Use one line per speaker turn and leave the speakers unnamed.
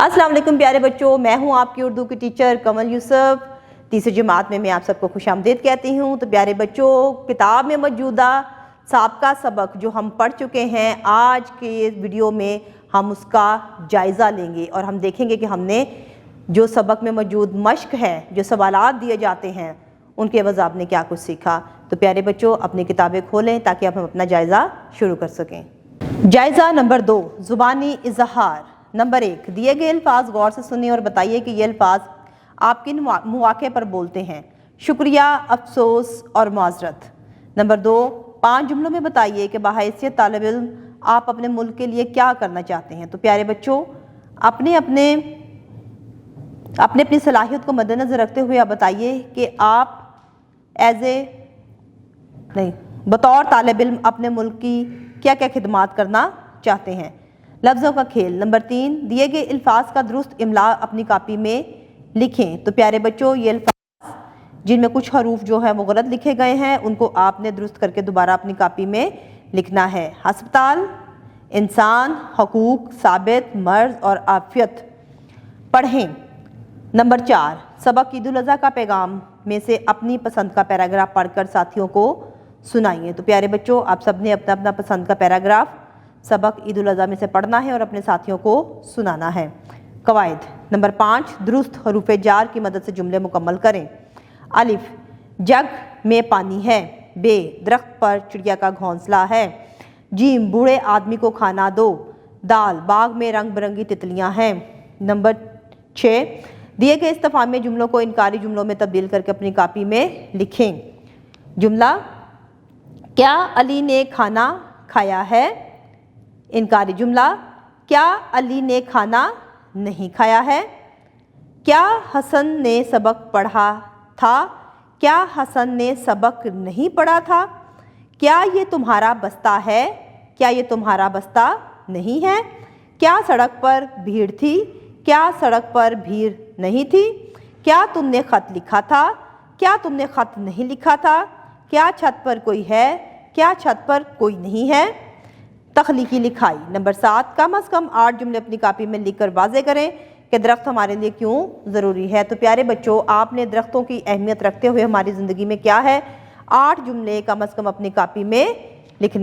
السلام علیکم پیارے بچوں، میں ہوں آپ کی اردو کی ٹیچر کمل یوسف۔ تیسری جماعت میں آپ سب کو خوش آمدید کہتی ہوں۔ تو پیارے بچوں، کتاب میں موجودہ سابقہ سبق جو ہم پڑھ چکے ہیں، آج کے ویڈیو میں ہم اس کا جائزہ لیں گے اور ہم دیکھیں گے کہ ہم نے جو سبق میں موجود مشق ہے، جو سوالات دیے جاتے ہیں، ان کے عوض آپ نے کیا کچھ سیکھا۔ تو پیارے بچوں، اپنی کتابیں کھولیں تاکہ اب ہم اپنا جائزہ شروع کر سکیں۔ جائزہ نمبر 2، زبانی اظہار۔ نمبر 1، دیے گئے الفاظ غور سے سنیں اور بتائیے کہ یہ الفاظ آپ کن مواقع پر بولتے ہیں۔ شکریہ، افسوس اور معذرت۔ نمبر 2، 5 جملوں میں بتائیے کہ بحیثیت طالب علم آپ اپنے ملک کے لیے کیا کرنا چاہتے ہیں۔ تو پیارے بچوں، اپنی صلاحیت کو مد نظر رکھتے ہوئے آپ بتائیے کہ آپ بطور طالب علم اپنے ملک کی کیا کیا خدمات کرنا چاہتے ہیں۔ لفظوں کا کھیل۔ نمبر 3، دیے گئے الفاظ کا درست املا اپنی کاپی میں لکھیں۔ تو پیارے بچوں، یہ الفاظ جن میں کچھ حروف جو ہیں وہ غلط لکھے گئے ہیں، ان کو آپ نے درست کر کے دوبارہ اپنی کاپی میں لکھنا ہے۔ ہسپتال، انسان، حقوق، ثابت، مرض اور عافیت پڑھیں۔ نمبر 4، سبق عید الاضحیٰ کا پیغام میں سے اپنی پسند کا پیراگراف پڑھ کر ساتھیوں کو سنائیے۔ تو پیارے بچوں، آپ سب نے اپنا اپنا پسند کا پیراگراف سبق عید الاضحیٰ میں سے پڑھنا ہے اور اپنے ساتھیوں کو سنانا ہے۔ قواعد۔ نمبر 5، درست حروف جار کی مدد سے جملے مکمل کریں۔ الف، جگ میں پانی ہے۔ ب، درخت پر چڑیا کا گھونسلہ ہے۔ جیم، بوڑھے آدمی کو کھانا دو۔ دال، باغ میں رنگ برنگی تتلیاں ہیں۔ نمبر 6، دیے گئے استفہامی جملوں کو انکاری جملوں میں تبدیل کر کے اپنی کاپی میں لکھیں۔ جملہ، کیا علی نے کھانا کھایا ہے؟ انکاری جملہ، کیا علی نے کھانا نہیں کھایا ہے؟ کیا حسن نے سبق پڑھا تھا؟ کیا حسن نے سبق نہیں پڑھا تھا؟ کیا یہ تمہارا بستہ ہے؟ کیا یہ تمہارا بستہ نہیں ہے؟ کیا سڑک پر بھیڑ تھی؟ کیا سڑک پر بھیڑ نہیں تھی؟ کیا تم نے خط لکھا تھا؟ کیا تم نے خط نہیں لکھا تھا؟ کیا چھت پر کوئی ہے؟ کیا چھت پر کوئی نہیں ہے؟ تخلیقی لکھائی۔ نمبر 7، کم از کم 8 جملے اپنی کاپی میں لکھ کر واضح کریں کہ درخت ہمارے لیے کیوں ضروری ہے۔ تو پیارے بچوں، آپ نے درختوں کی اہمیت رکھتے ہوئے ہماری زندگی میں کیا ہے، 8 جملے کم از کم اپنی کاپی میں لکھنے